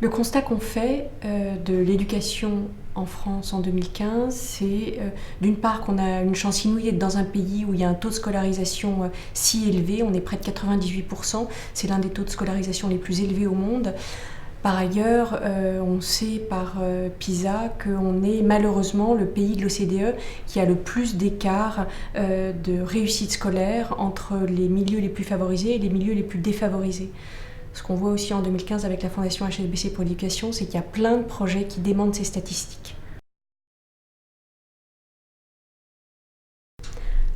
Le constat qu'on fait de l'éducation en France en 2015, c'est d'une part qu'on a une chance inouïe d'être dans un pays où il y a un taux de scolarisation si élevé, on est près de 98%, c'est l'un des taux de scolarisation les plus élevés au monde. Par ailleurs, on sait par PISA qu'on est malheureusement le pays de l'OCDE qui a le plus d'écart de réussite scolaire entre les milieux les plus favorisés et les milieux les plus défavorisés. Ce qu'on voit aussi en 2015 avec la Fondation HSBC pour l'éducation, c'est qu'il y a plein de projets qui démentent ces statistiques.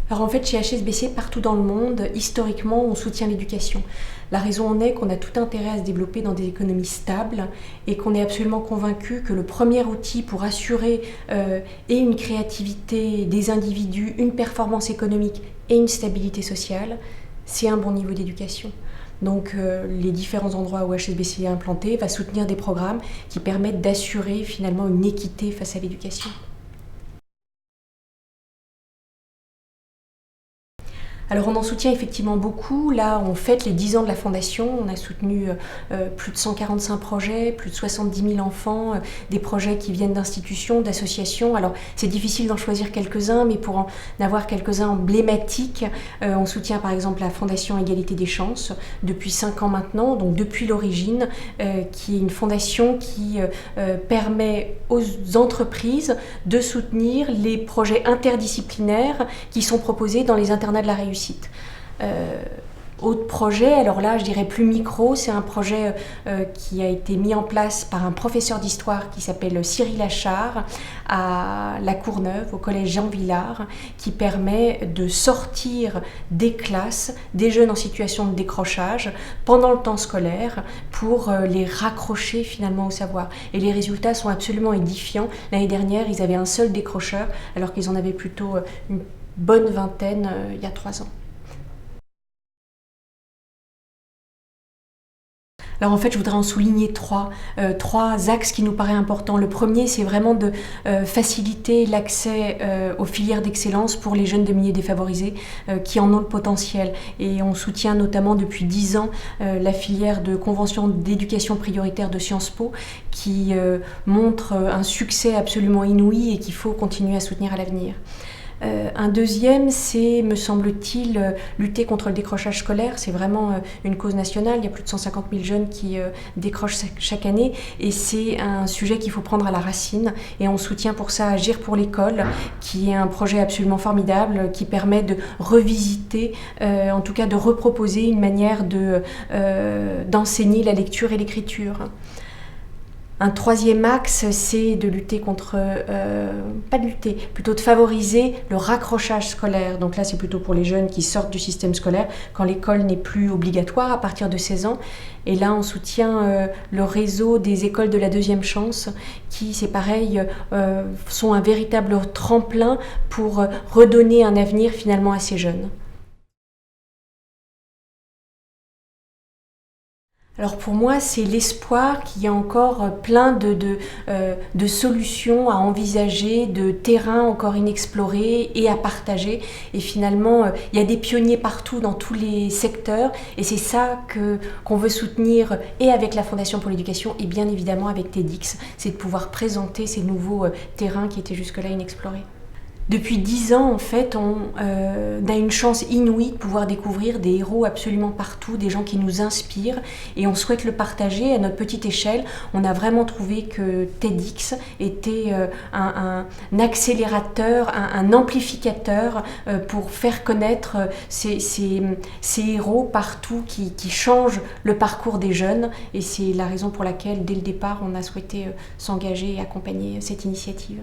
Alors en fait, chez HSBC, partout dans le monde, historiquement, on soutient l'éducation. La raison en est qu'on a tout intérêt à se développer dans des économies stables et qu'on est absolument convaincu que le premier outil pour assurer et une créativité des individus, une performance économique et une stabilité sociale, c'est un bon niveau d'éducation. Donc les différents endroits où HSBC est implanté va soutenir des programmes qui permettent d'assurer finalement une équité face à l'éducation. Alors on en soutient effectivement beaucoup. Là, on fête les 10 ans de la Fondation. On a soutenu plus de 145 projets, plus de 70 000 enfants, des projets qui viennent d'institutions, d'associations. Alors c'est difficile d'en choisir quelques-uns, mais pour en avoir quelques-uns emblématiques, on soutient par exemple la Fondation Égalité des chances depuis 5 ans maintenant, donc depuis l'origine, qui est une fondation qui permet aux entreprises de soutenir les projets interdisciplinaires qui sont proposés dans les internats de la réussite. Autre projet, alors là je dirais plus micro, c'est un projet qui a été mis en place par un professeur d'histoire qui s'appelle Cyril Achard à La Courneuve, au collège Jean Villard, qui permet de sortir des classes des jeunes en situation de décrochage pendant le temps scolaire pour les raccrocher finalement au savoir. Et les résultats sont absolument édifiants. L'année dernière, ils avaient un seul décrocheur alors qu'ils en avaient plutôt une bonne vingtaine il y a 3 ans. Alors en fait, je voudrais en souligner trois axes qui nous paraissent importants. Le premier, c'est vraiment de faciliter l'accès aux filières d'excellence pour les jeunes de milieux défavorisés qui en ont le potentiel. Et on soutient notamment depuis 10 ans la filière de convention d'éducation prioritaire de Sciences Po qui montre un succès absolument inouï et qu'il faut continuer à soutenir à l'avenir. Un deuxième, c'est, me semble-t-il, lutter contre le décrochage scolaire. C'est vraiment une cause nationale. Il y a plus de 150 000 jeunes qui décrochent chaque année et c'est un sujet qu'il faut prendre à la racine. Et on soutient pour ça Agir pour l'école, qui est un projet absolument formidable qui permet de revisiter, en tout cas de reproposer une manière d'enseigner la lecture et l'écriture. Un troisième axe, c'est de lutter contre, plutôt de favoriser le raccrochage scolaire. Donc là, c'est plutôt pour les jeunes qui sortent du système scolaire quand l'école n'est plus obligatoire à partir de 16 ans. Et là, on soutient le réseau des écoles de la deuxième chance qui, c'est pareil, sont un véritable tremplin pour redonner un avenir finalement à ces jeunes. Alors pour moi, c'est l'espoir qu'il y a encore plein de solutions à envisager, de terrains encore inexplorés et à partager. Et finalement, il y a des pionniers partout dans tous les secteurs et c'est ça qu'on veut soutenir et avec la Fondation pour l'éducation et bien évidemment avec TEDx, c'est de pouvoir présenter ces nouveaux terrains qui étaient jusque-là inexplorés. Depuis 10 ans, en fait, on a une chance inouïe de pouvoir découvrir des héros absolument partout, des gens qui nous inspirent et on souhaite le partager à notre petite échelle. On a vraiment trouvé que TEDx était un accélérateur, un amplificateur pour faire connaître ces héros partout qui changent le parcours des jeunes et c'est la raison pour laquelle, dès le départ, on a souhaité s'engager et accompagner cette initiative.